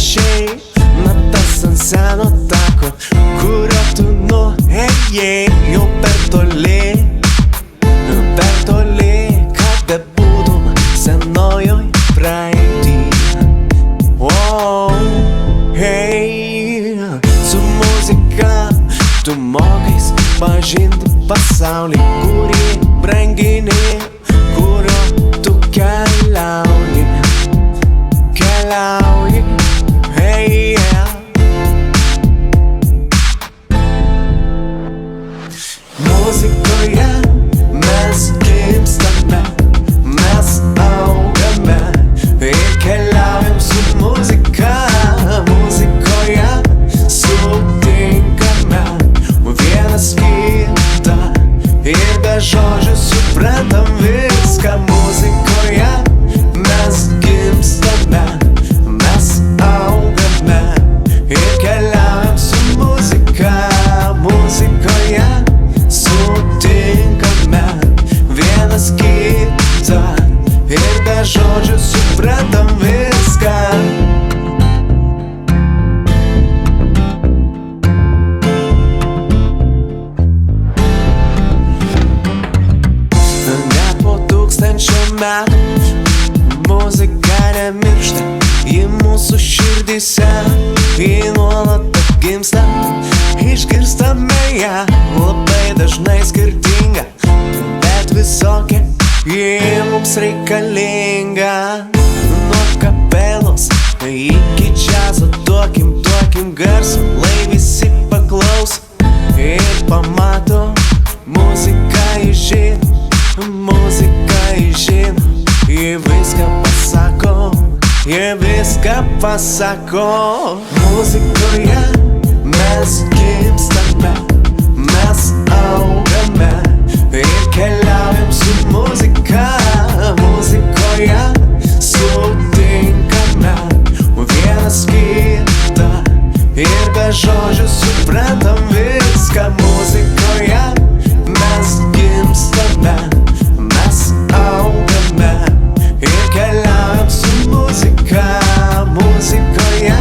panašiai na tas ant seno tako, kurio tu nuėjai jau per toli, kad bebūtum senojoj praeitį. Hey, su muzika tu mokais pažinti pasaulį, kurį brangini, kurio tu keliauji. Hey, yeah. Muzikoje mes gimstame, mes augame ir keliaujam su muzika. Muzikoje sutinkame vienas kitą ir be žodžių suprantam viską. Muzikoje mes gimstame, mes augame ir keliaujam su muzika. Muzikoje sutinkame vienas kitą ir be žodžių suprantam viską. Net po 1000 metų muzika nemiršta, ji mūsų širdyse, ji nuolat atgimsta. Išgirstame ją labai dažnai skirtinga, bet visokia ji mums reikalinga. Nuo kapelos iki džiazo duokim garsą, lai visi paklaus ir pamato. Muzika žino, ji viską pasako, ji viską pasako. Muzikoje mes gimstame, mes augame ir keliaujam su muzika. Muzikoje sutinkame vienas kitą ir be žodžių suprantam viską. Muzikoje mes gimstame, mes augame ir keliaujam su muzika. Muzikoje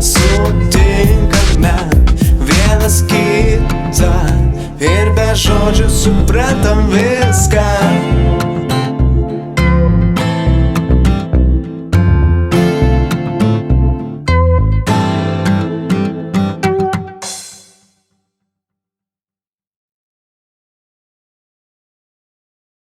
sutinkame vienas kitą ir be žodžių suprantam viską.